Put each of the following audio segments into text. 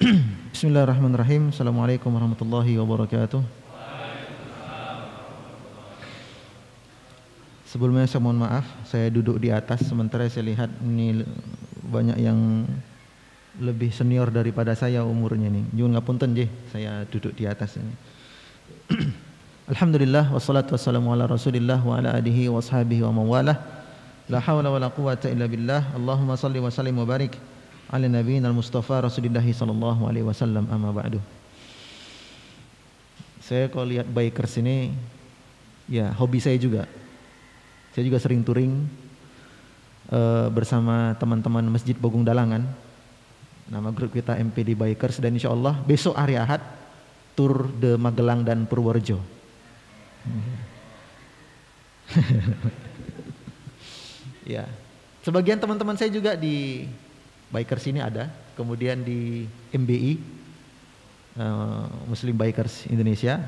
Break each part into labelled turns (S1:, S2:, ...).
S1: Bismillahirrahmanirrahim. Assalamualaikum warahmatullahi wabarakatuh. Sebelumnya saya mohon maaf, saya duduk di atas sementara saya lihat ini banyak yang lebih senior daripada saya umurnya nih. Nyuwun ngapunten nggih, saya duduk di atas ini. Alhamdulillah wassalatu wassalamu ala Rasulillah wa ala alihi wa ashabihi wa mawalah. La haula wala quwwata illa billah. Allahumma shalli wa sallim wa barik ala nabiyina al-Mustafa Rasulillah sallallahu alaihi wasallam, amma ba'du. Saya kalau lihat bikers ini ya hobi saya juga. Saya juga sering touring bersama teman-teman Masjid Bogung Dalangan. Nama grup kita MPD Bikers, dan insya Allah besok hari Ahad tur de Magelang dan Purworejo. Ya, sebagian teman-teman saya juga di Bikers ini ada, kemudian di MBI Muslim Bikers Indonesia.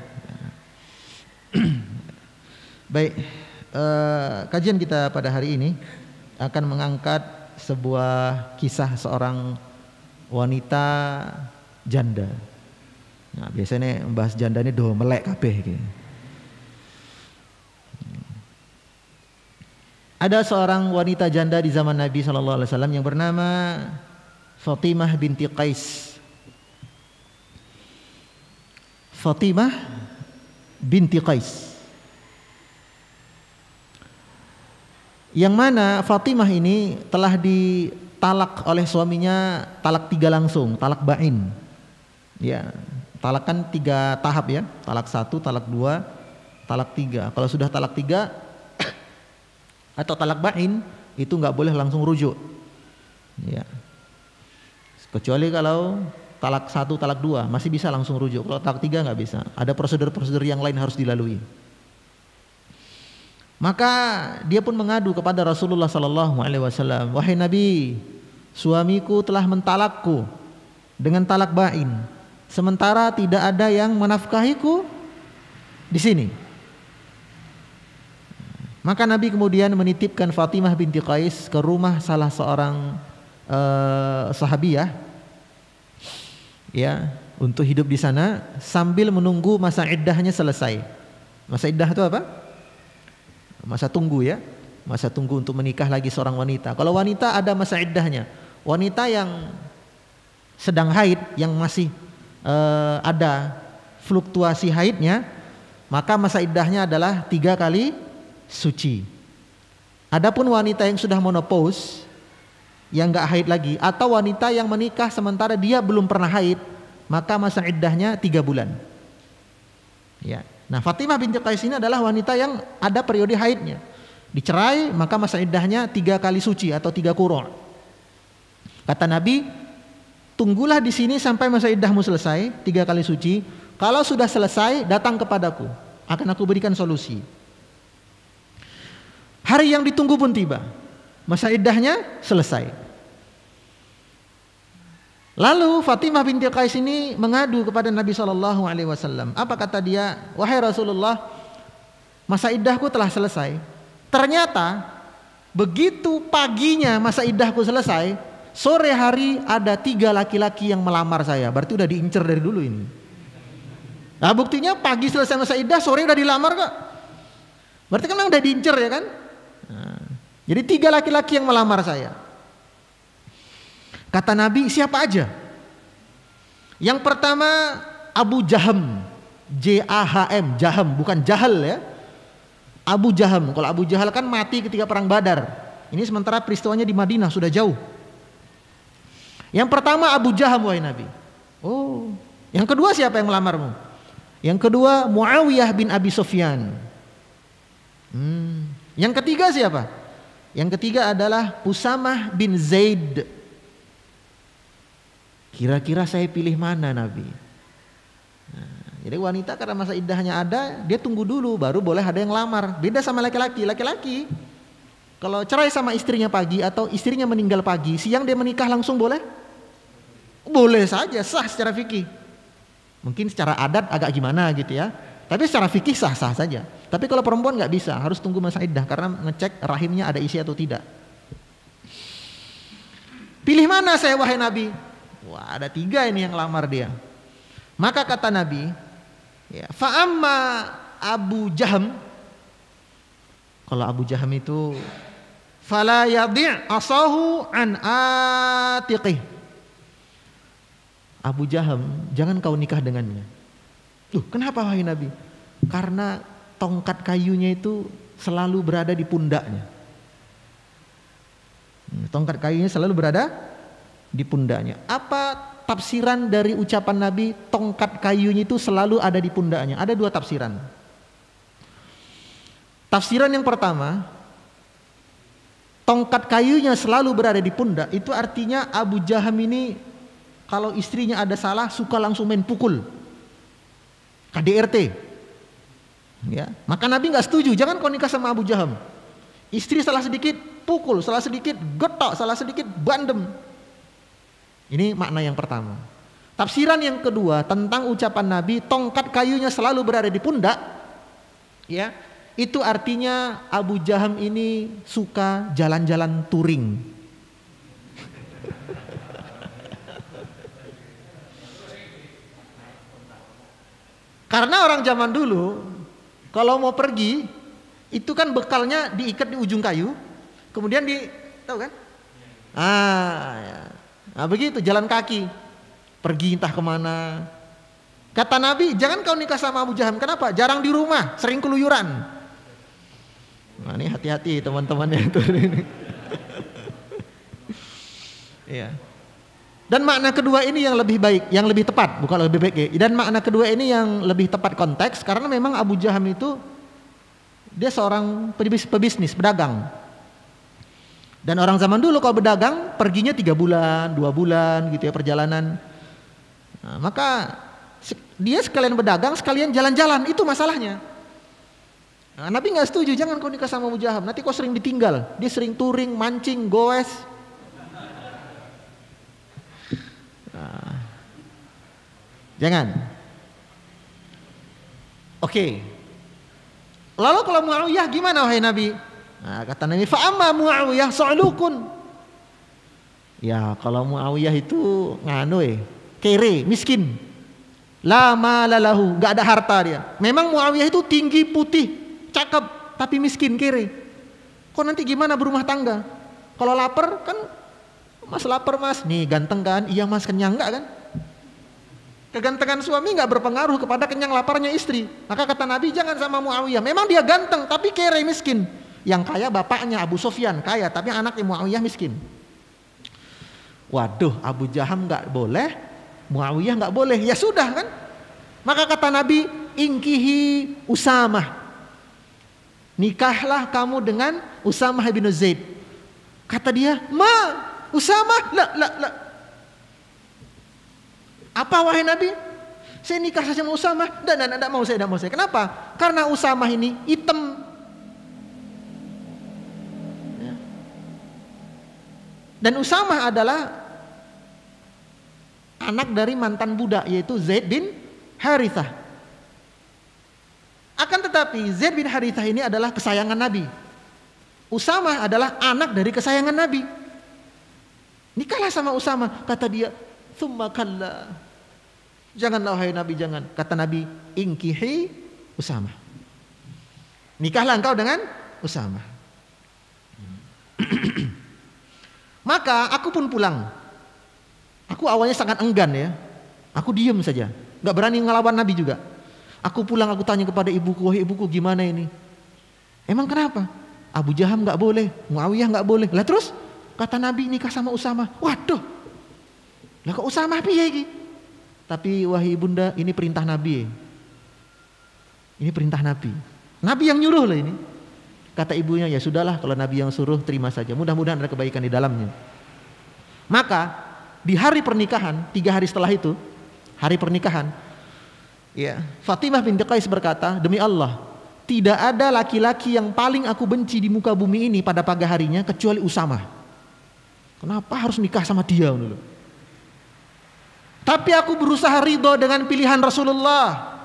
S1: Baik, kajian kita pada hari ini akan mengangkat sebuah kisah seorang wanita janda. Nah, biasanya membahas janda ini do melek kabeh gitu. Ada seorang wanita janda di zaman Nabi SAW yang bernama Fatimah binti Qais. Fatimah binti Qais. Yang mana Fatimah ini telah ditalak oleh suaminya talak 3 langsung, talak ba'in. Ya, talak kan 3 tahap ya, talak 1, talak 2, talak 3. Kalau sudah talak 3 atau talak ba'in itu nggak boleh langsung rujuk. Ya. Kecuali kalau talak 1, talak 2 masih bisa langsung rujuk. Kalau talak 3 nggak bisa. Ada prosedur-prosedur yang lain harus dilalui. Maka dia pun mengadu kepada Rasulullah sallallahu alaihi wasallam, "Wahai Nabi, suamiku telah mentalakku dengan talak ba'in, sementara tidak ada yang menafkahiku di sini." Maka Nabi kemudian menitipkan Fatimah binti Qais ke rumah salah seorang sahabiyah, ya, untuk hidup di sana sambil menunggu masa iddahnya selesai. Masa iddah itu apa? Masa tunggu ya, masa tunggu untuk menikah lagi seorang wanita. Kalau wanita ada masa iddahnya. Wanita yang sedang haid, yang masih ada fluktuasi haidnya, maka masa iddahnya adalah 3 kali suci. Adapun wanita yang sudah menopause, yang nggak haid lagi, atau wanita yang menikah sementara dia belum pernah haid, maka masa iddahnya 3 bulan. Ya. Nah, Fatimah binti Qais ini adalah wanita yang ada periode haidnya. Dicerai, maka masa iddahnya 3 kali suci atau 3 quru'. Kata Nabi, tunggulah di sini sampai masa iddahmu selesai 3 kali suci. Kalau sudah selesai, datang kepadaku, akan aku berikan solusi. Hari yang ditunggu pun tiba, masa iddahnya selesai. Lalu Fatimah binti Qais ini mengadu kepada Nabi SAW. Apa kata dia? "Wahai Rasulullah, masa iddahku telah selesai. Ternyata begitu paginya masa iddahku selesai, sore hari ada 3 laki-laki yang melamar saya." Berarti udah diincer dari dulu ini. Nah, buktinya pagi selesai masa iddah, sore udah dilamar kok. Berarti kan memang udah diincer ya kan? Nah, jadi 3 laki-laki yang melamar saya. Kata Nabi, siapa aja? Yang pertama Abu Jaham, Jaham, Jaham bukan Jahal ya. Abu Jaham. Kalau Abu Jahal kan mati ketika perang Badar. Ini sementara peristiwanya di Madinah, sudah jauh. Yang pertama Abu Jaham, wahai Nabi. Oh, yang kedua siapa yang melamarmu? Yang kedua Muawiyah bin Abi Sufyan. Yang ketiga siapa? Yang ketiga adalah Usamah bin Zaid. Kira-kira saya pilih mana Nabi? Nah, jadi wanita karena masa iddahnya ada, dia tunggu dulu baru boleh ada yang lamar. Beda sama laki-laki. Laki-laki kalau cerai sama istrinya pagi atau istrinya meninggal pagi, siang dia menikah langsung boleh? Boleh saja, sah secara fikih. Mungkin secara adat agak gimana gitu ya. Tapi secara fikih sah-sah saja. Tapi kalau perempuan nggak bisa, harus tunggu masa iddah karena ngecek rahimnya ada isi atau tidak. Pilih mana saya wahai Nabi? Wah, ada 3 ini yang lamar dia. Maka kata Nabi, ya, fa'amma Abu Jaham, kalau Abu Jaham itu fala yadi' asahu an atiqih. Abu Jaham, jangan kau nikah dengannya. Kenapa wahai Nabi? Karena tongkat kayunya itu selalu berada di pundaknya. Tongkat kayunya selalu berada di pundaknya. Apa tafsiran dari ucapan Nabi tongkat kayunya itu selalu ada di pundaknya? Ada 2 tafsiran. Tafsiran yang pertama, tongkat kayunya selalu berada di pundak, itu artinya Abu Jaham ini kalau istrinya ada salah suka langsung main pukul. KDRT. Ya, maka Nabi nggak setuju, jangan kau nikah sama Abu Jaham. Istri salah sedikit pukul, salah sedikit getok, salah sedikit bandem. Ini makna yang pertama. Tafsiran yang kedua tentang ucapan Nabi tongkat kayunya selalu berada di pundak, ya, itu artinya Abu Jaham ini suka jalan-jalan touring. Karena orang zaman dulu kalau mau pergi itu kan bekalnya diikat di ujung kayu, kemudian tahu kan? Ya. Nah begitu jalan kaki, pergi entah kemana. Kata Nabi, jangan kau nikah sama Abu Jaham. Kenapa? Jarang di rumah, sering keluyuran. Nah ini hati-hati teman-temannya itu. Iya. Dan makna kedua ini yang lebih baik, yang lebih tepat, bukan lebih baik ya. Dan makna kedua ini yang lebih tepat konteks, karena memang Abu Jaham itu dia seorang pebisnis, pedagang. Dan orang zaman dulu kalau berdagang perginya 3 bulan, 2 bulan gitu ya perjalanan. Nah, maka dia sekalian berdagang, sekalian jalan-jalan, itu masalahnya. Nah, Nabi nggak setuju, jangan kau nikah sama Abu Jaham, nanti kau sering ditinggal. Dia sering touring, mancing, goes. Nah, jangan. Oke. Lalu kalau Muawiyah gimana wahai Nabi? Nah, kata Nabi, fa'amma Muawiyah sa'lukun. Ya, kalau Muawiyah itu kere, miskin. La malalahu, enggak ada harta dia. Memang Muawiyah itu tinggi, putih, cakep, tapi miskin, kere. Kok nanti gimana berumah tangga? Kalau lapar kan, Mas lapar Mas, nih ganteng kan? Iya Mas, kenyang enggak kan? Kegantengan suami enggak berpengaruh kepada kenyang laparnya istri. Maka kata Nabi, jangan sama Muawiyah. Memang dia ganteng, tapi kere, miskin. Yang kaya bapaknya Abu Sufyan, kaya, tapi anaknya Muawiyah miskin. Waduh, Abu Jaham nggak boleh, Muawiyah nggak boleh. Ya sudah kan? Maka kata Nabi, ingkihi Usamah. Nikahlah kamu dengan Usamah bin Zaid. Kata dia, Usamah, la. Apa wahai Nabi? Saya nikah saja sama Usamah. Tidak mau saya. Kenapa? Karena Usamah ini hitam. Dan Usamah adalah anak dari mantan budak, yaitu Zaid bin Harithah. Akan tetapi Zaid bin Harithah ini adalah kesayangan Nabi. Usamah adalah anak dari kesayangan Nabi. Nikahlah sama Usamah. Kata dia, thumma kalla. Janganlah wahai Nabi, jangan. Kata Nabi, ingkihi Usamah. Nikahlah engkau dengan Usamah. Maka aku pun pulang. Aku awalnya sangat enggan ya. Aku diam saja, gak berani ngelawan Nabi juga. Aku pulang, aku tanya kepada ibuku, wahai ibuku gimana ini? Emang kenapa? Abu Jaham gak boleh, Muawiyah gak boleh. Lah terus kata Nabi nikah sama Usamah. Waduh, lah kok Usamah piye iki? Tapi wahai bunda, ini perintah Nabi. Ini perintah Nabi. Nabi yang nyuruh lah ini. Kata ibunya, ya sudahlah kalau Nabi yang suruh terima saja. Mudah-mudahan ada kebaikan di dalamnya. Maka di hari pernikahan, 3 hari setelah itu, hari pernikahan, ya, Fatimah binti Qais berkata, demi Allah, tidak ada laki-laki yang paling aku benci di muka bumi ini pada pagi harinya kecuali Usamah. Kenapa harus nikah sama dia dulu? Tapi aku berusaha ridho dengan pilihan Rasulullah.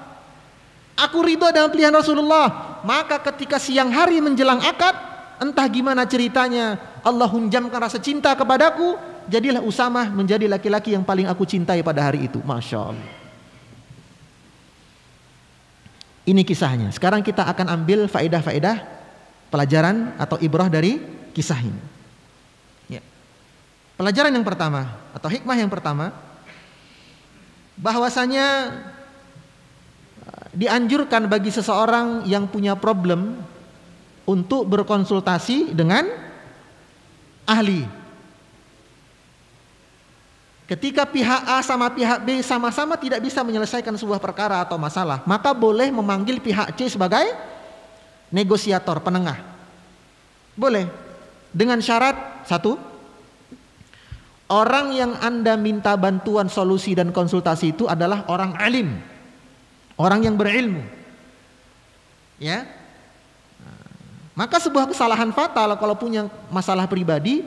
S1: Aku ridho dengan pilihan Rasulullah. Maka ketika siang hari menjelang akad, entah gimana ceritanya, Allah hunjamkan rasa cinta kepadaku. jadilah Usamah menjadi laki-laki yang paling aku cintai pada hari itu. Masya Allah. Ini kisahnya. Sekarang kita akan ambil faedah-faedah pelajaran atau ibrah dari kisah ini. Ya. Pelajaran yang pertama atau hikmah yang pertama, bahwasanya dianjurkan bagi seseorang yang punya problem untuk berkonsultasi dengan ahli. Ketika pihak A sama pihak B sama-sama tidak bisa menyelesaikan sebuah perkara atau masalah, maka boleh memanggil pihak C sebagai negosiator, penengah. Boleh. Dengan syarat satu, orang yang Anda minta bantuan, solusi dan konsultasi itu adalah orang alim, orang yang berilmu. Ya. Maka sebuah kesalahan fatal kalau punya masalah pribadi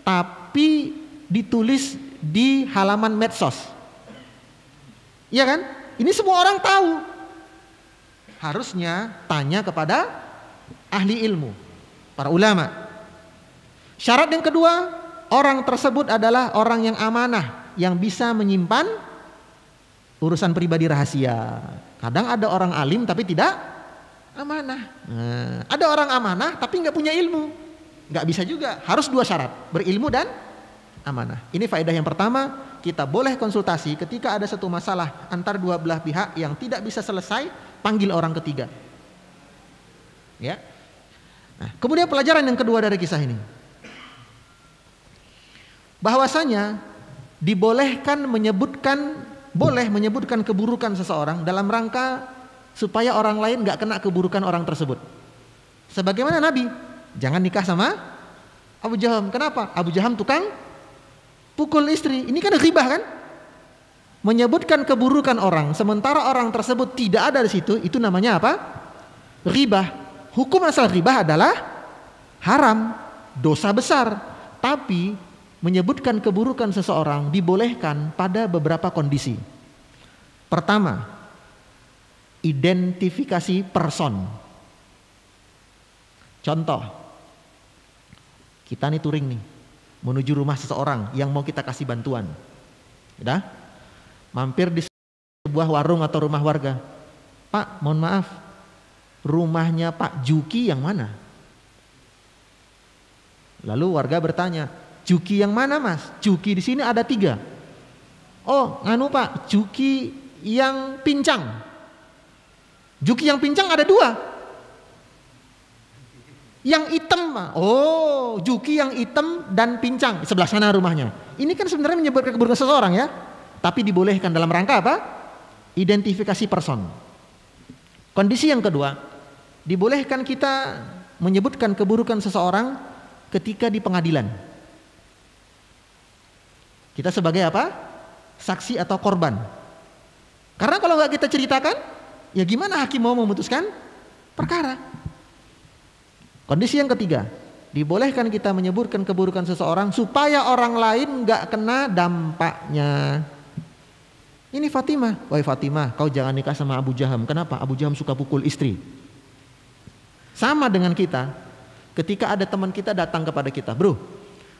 S1: tapi ditulis di halaman medsos. Iya kan? Ini semua orang tahu. Harusnya tanya kepada ahli ilmu, para ulama. Syarat yang kedua, orang tersebut adalah orang yang amanah, yang bisa menyimpan urusan pribadi rahasia. Kadang ada orang alim tapi tidak amanah. Ada orang amanah tapi nggak punya ilmu. Nggak bisa juga. Harus dua syarat, berilmu dan amanah. Ini faedah yang pertama, kita boleh konsultasi ketika ada satu masalah antar dua belah pihak yang tidak bisa selesai, panggil orang ketiga. Ya. Nah, kemudian pelajaran yang kedua dari kisah ini, bahwasanya boleh menyebutkan keburukan seseorang dalam rangka supaya orang lain nggak kena keburukan orang tersebut. Sebagaimana Nabi, jangan nikah sama Abu Jaham. Kenapa? Abu Jaham tukang pukul istri. Ini kan ghibah kan? Menyebutkan keburukan orang sementara orang tersebut tidak ada di situ, itu namanya apa? Ghibah. Hukum asal ghibah adalah haram, dosa besar. Tapi menyebutkan keburukan seseorang dibolehkan pada beberapa kondisi. Pertama, identifikasi person. Contoh, kita nih touring nih, menuju rumah seseorang yang mau kita kasih bantuan. Udah? Mampir di sebuah warung atau rumah warga. Pak, mohon maaf, rumahnya Pak Juki yang mana? Lalu warga bertanya, Juki yang mana mas? Juki di sini ada 3. Oh, nganu Pak, Juki yang pincang. Juki yang pincang ada 2. Yang hitam, oh Juki yang hitam dan pincang sebelah sana rumahnya. Ini kan sebenarnya menyebutkan keburukan seseorang ya, tapi dibolehkan dalam rangka apa? Identifikasi person. Kondisi yang kedua, dibolehkan kita menyebutkan keburukan seseorang ketika di pengadilan. Kita sebagai apa? Saksi atau korban. Karena kalau nggak kita ceritakan, ya gimana hakim mau memutuskan perkara? Kondisi yang ketiga, dibolehkan kita menyebutkan keburukan seseorang supaya orang lain nggak kena dampaknya. Ini Fatimah, wahai Fatimah, kau jangan nikah sama Abu Jaham. Kenapa? Abu Jaham suka pukul istri. Sama dengan kita, ketika ada teman kita datang kepada kita, bro,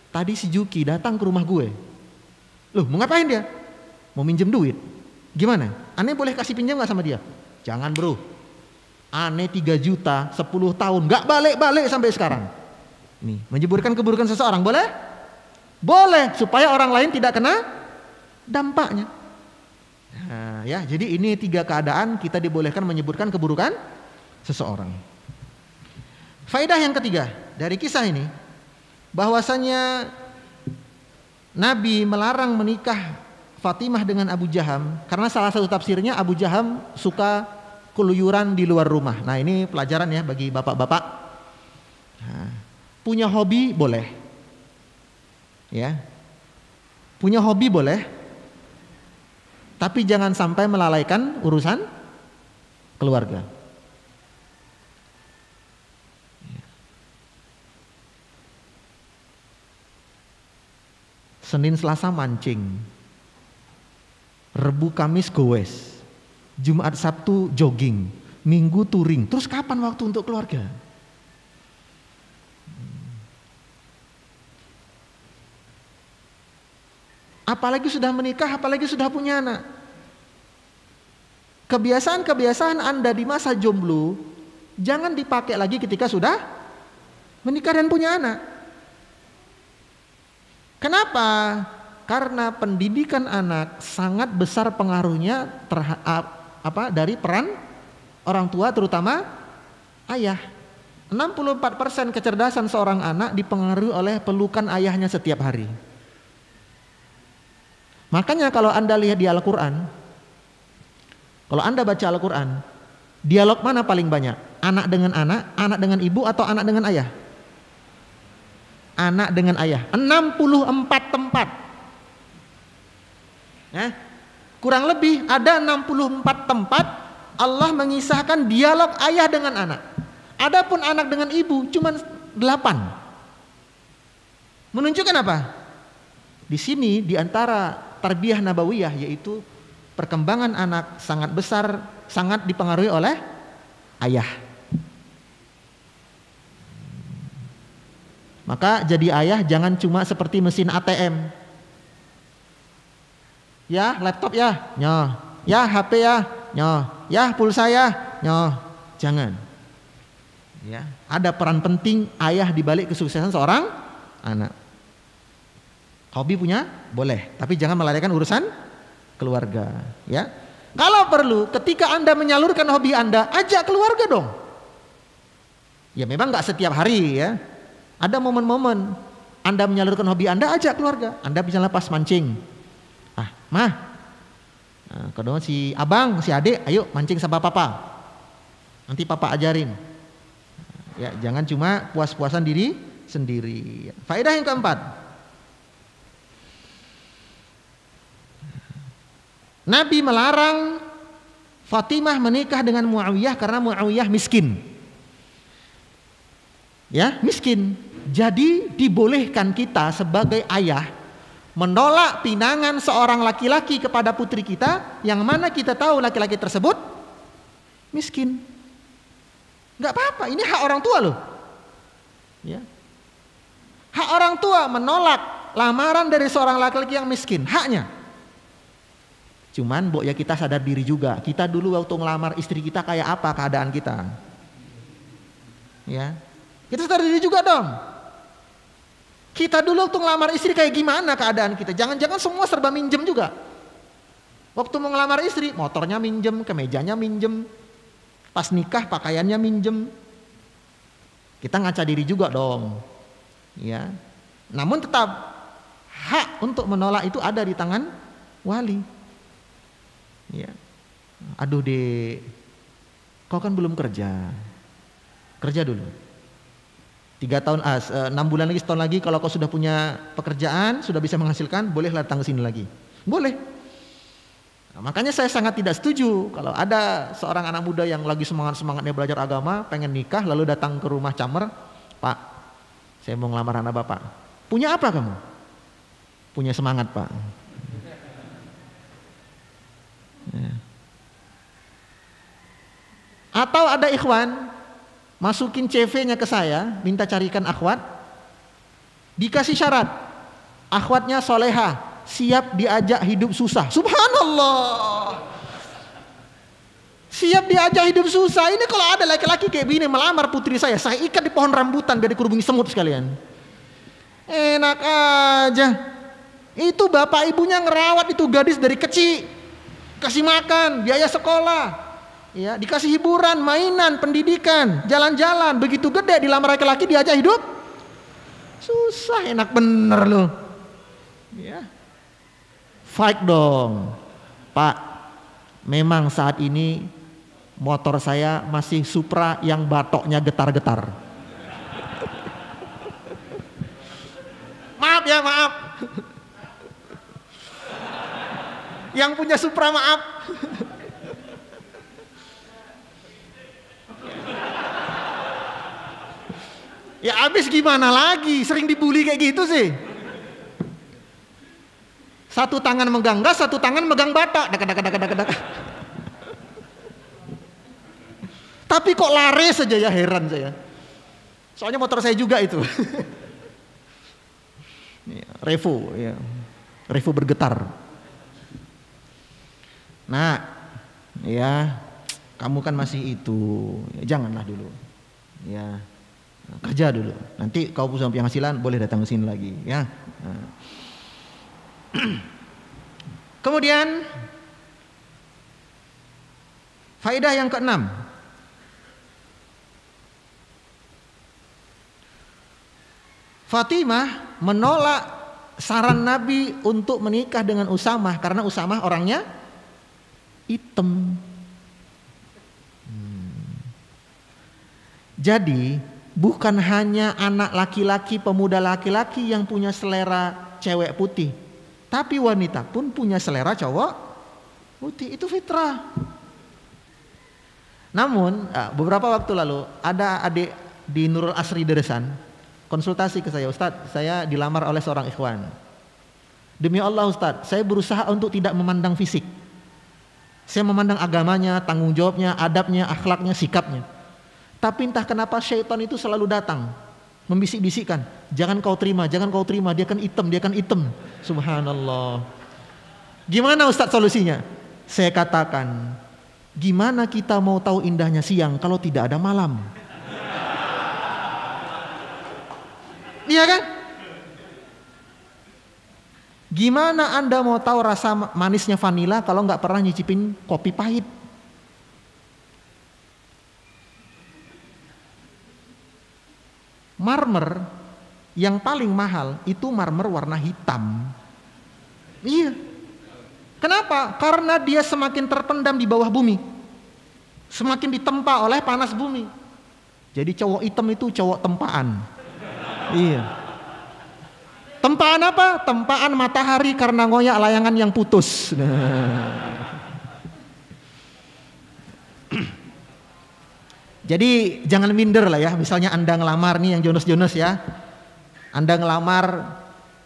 S1: tadi si Juki datang ke rumah gue. Loh, mau ngapain dia? Mau minjem duit. Gimana? Aneh boleh kasih pinjam nggak sama dia? Jangan bro. Aneh 3 juta 10 tahun nggak balik-balik sampai sekarang. Nih, menyebutkan keburukan seseorang boleh? Boleh, supaya orang lain tidak kena dampaknya. Nah, ya, jadi ini 3 keadaan kita dibolehkan menyebutkan keburukan seseorang. Faedah yang ketiga dari kisah ini, bahwasanya Nabi melarang menikah Fatimah dengan Abu Jaham karena salah satu tafsirnya Abu Jaham suka keluyuran di luar rumah. Nah, ini pelajaran ya bagi bapak-bapak. Nah, punya hobi boleh, ya, punya hobi boleh, tapi jangan sampai melalaikan urusan keluarga. Senin Selasa mancing, Rebu Kamis goes, Jumat Sabtu jogging, Minggu touring. Terus kapan waktu untuk keluarga? Apalagi sudah menikah, apalagi sudah punya anak. Kebiasaan-kebiasaan Anda di masa jomblo jangan dipakai lagi ketika sudah menikah dan punya anak. Kenapa? Karena pendidikan anak sangat besar pengaruhnya dari peran orang tua, terutama ayah. 64% kecerdasan seorang anak dipengaruhi oleh pelukan ayahnya setiap hari. Makanya kalau Anda lihat di Al-Quran, kalau Anda baca Al-Quran, dialog mana paling banyak? Anak dengan ibu, atau anak dengan ayah? Anak dengan ayah. 64 tempat. Kurang lebih ada 64 tempat Allah mengisahkan dialog ayah dengan anak. Adapun anak dengan ibu cuma 8. Menunjukkan apa? Di sini di antara tarbiyah nabawiyah, yaitu perkembangan anak sangat besar, sangat dipengaruhi oleh ayah. Maka jadi ayah jangan cuma seperti mesin ATM. Ya laptop ya, nyoh. Ya HP ya, nyoh. Ya pulsa ya, nyoh. Jangan. Ya, ada peran penting ayah di balik kesuksesan seorang anak. Hobi punya boleh, tapi jangan melalaikan urusan keluarga, ya. Kalau perlu ketika Anda menyalurkan hobi Anda, ajak keluarga dong. Ya memang nggak setiap hari ya. Ada momen-momen Anda menyalurkan hobi Anda, ajak keluarga. Anda bisa lepas mancing. Mah, kedua si abang, si adik, ayo mancing sama papa. Nanti papa ajarin. Ya, jangan cuma puas-puasan diri sendiri. Faedah yang keempat. Nabi melarang Fatimah menikah dengan Muawiyah karena Muawiyah miskin. Ya, miskin. Jadi dibolehkan kita sebagai ayah menolak pinangan seorang laki-laki kepada putri kita yang mana kita tahu laki-laki tersebut miskin. Nggak apa-apa, ini hak orang tua loh. Ya. Hak orang tua menolak lamaran dari seorang laki-laki yang miskin, haknya. Cuman ya kita sadar diri juga, kita dulu waktu ngelamar istri kita kayak apa keadaan kita. Ya. Kita sadar diri juga dong. Kita dulu waktu ngelamar istri kayak gimana keadaan kita? Jangan-jangan semua serba minjem juga. Waktu mau ngelamar istri, motornya minjem, kemejanya minjem, pas nikah pakaiannya minjem. Kita ngaca diri juga dong. Ya. Namun tetap hak untuk menolak itu ada di tangan wali. Ya. Aduh Dek, kau kan belum kerja. Kerja dulu. 6 bulan lagi, setahun lagi kalau kau sudah punya pekerjaan, sudah bisa menghasilkan, bolehlah datang ke sini lagi. Boleh. Nah, makanya saya sangat tidak setuju kalau ada seorang anak muda yang lagi semangat-semangatnya belajar agama, pengen nikah lalu datang ke rumah camer, Pak, saya mau ngelamar anak Bapak. Punya apa kamu? Punya semangat Pak. Ya. Atau ada ikhwan masukin CV-nya ke saya, minta carikan akhwat, dikasih syarat, akhwatnya soleha, siap diajak hidup susah. Subhanallah, siap diajak hidup susah. Ini kalau ada laki-laki kayak begini melamar putri saya ikat di pohon rambutan biar dikerubungi semut sekalian. Enak aja. Itu bapak ibunya ngerawat itu gadis dari kecil, kasih makan, biaya sekolah, ya, dikasih hiburan, mainan, pendidikan, jalan-jalan. Begitu gede dilamar laki-laki diajak hidup susah, enak bener loh. Ya. Fight dong, Pak. Memang saat ini motor saya masih Supra yang batoknya getar-getar. Maaf ya, maaf. Yang punya Supra maaf. Ya abis gimana lagi, sering dibully kayak gitu sih. Satu tangan megang gas, satu tangan megang batak. Tapi kok laris saja ya, heran saya. Soalnya motor saya juga itu. Revo ya. Revo bergetar. Nah, ya kamu kan masih itu, ya, janganlah dulu. Ya, kerja dulu. Nanti kau punya penghasilan boleh datang ke sini lagi, ya. Nah. Kemudian faedah yang keenam, Fatimah menolak saran Nabi untuk menikah dengan Usamah karena Usamah orangnya hitam. Jadi bukan hanya anak laki-laki, pemuda laki-laki yang punya selera cewek putih, tapi wanita pun punya selera cowok putih, itu fitrah. Namun beberapa waktu lalu ada adik di Nurul Asri Deresan konsultasi ke saya, Ustadz, saya dilamar oleh seorang ikhwan. Demi Allah Ustadz, saya berusaha untuk tidak memandang fisik. Saya memandang agamanya, tanggung jawabnya, adabnya, akhlaknya, sikapnya. Tapi entah kenapa syaitan itu selalu datang membisik-bisikkan, jangan kau terima, jangan kau terima, dia kan hitam, dia kan hitam. Subhanallah. Gimana Ustadz solusinya? Saya katakan, gimana kita mau tahu indahnya siang kalau tidak ada malam? Iya kan? Gimana Anda mau tahu rasa manisnya vanila kalau nggak pernah nyicipin kopi pahit? Marmer yang paling mahal itu marmer warna hitam. Iya. Kenapa? Karena dia semakin terpendam di bawah bumi, semakin ditempa oleh panas bumi. Jadi cowok hitam itu cowok tempaan. Iya. Tempaan apa? Tempaan matahari karena ngoyak layangan yang putus. Jadi jangan minder lah ya. Misalnya Anda ngelamar nih yang jonos-jonos ya. Anda ngelamar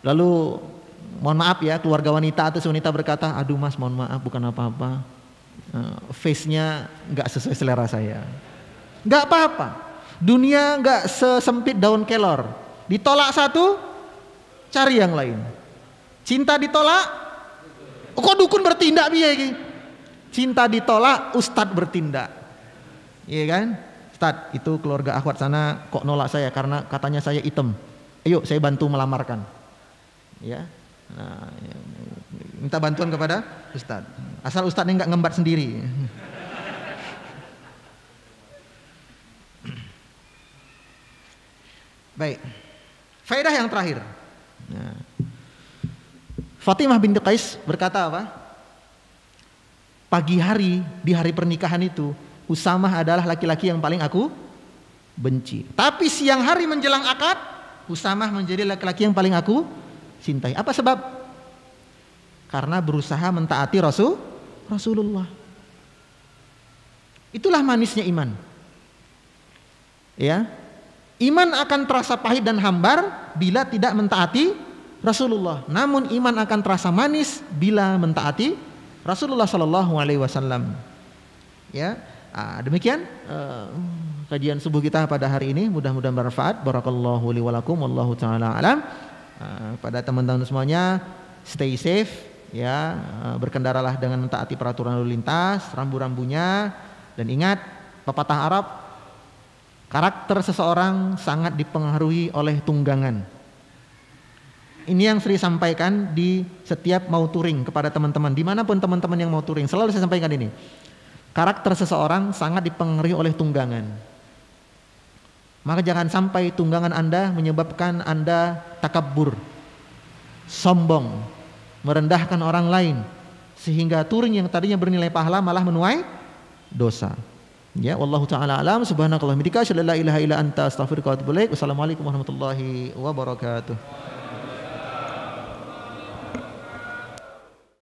S1: lalu mohon maaf ya, keluarga wanita atau wanita berkata, aduh mas mohon maaf bukan apa-apa, face-nya nggak sesuai selera saya. Nggak apa-apa. Dunia nggak sesempit daun kelor. Ditolak satu, cari yang lain. Cinta ditolak, kok dukun bertindak biaya ini? Cinta ditolak, ustadz bertindak. Iya kan? Ustadz, itu keluarga akhwat sana kok nolak saya karena katanya saya hitam. Ayo saya bantu melamarkan. Ya. Nah, minta bantuan kepada ustadz. Asal ustadznya nggak ngembat sendiri. Baik. Faedah yang terakhir. Nah. Fatimah binti Qais berkata apa? Pagi hari di hari pernikahan itu, Usamah adalah laki-laki yang paling aku benci. Tapi siang hari menjelang akad, Usamah menjadi laki-laki yang paling aku cintai. Apa sebab? Karena berusaha mentaati Rasulullah. Itulah manisnya iman. Ya. Iman akan terasa pahit dan hambar bila tidak mentaati Rasulullah. Namun iman akan terasa manis bila mentaati Rasulullah Sallallahu Alaihi Wasallam. Ya, demikian kajian subuh kita pada hari ini. Mudah-mudahan bermanfaat. Barakallahu li walakum. Wallahu taala alam. Pada teman-teman semuanya, stay safe. Ya, berkendaralah dengan mentaati peraturan lalu lintas, rambu-rambunya, dan ingat pepatah Arab. Karakter seseorang sangat dipengaruhi oleh tunggangan. Ini yang sering sampaikan di setiap mau touring kepada teman-teman, dimanapun teman-teman yang mau touring, selalu saya sampaikan ini. Karakter seseorang sangat dipengaruhi oleh tunggangan. Maka jangan sampai tunggangan Anda menyebabkan Anda takabur, sombong, merendahkan orang lain, sehingga touring yang tadinya bernilai pahala malah menuai dosa. Ya, wallahu taala alam. Subhanakallahumma wa bihamdika asyhadu an la ilaha illa anta astaghfiruka wa atubu ilaik. Wassalamualaikum warahmatullahi wabarakatuh.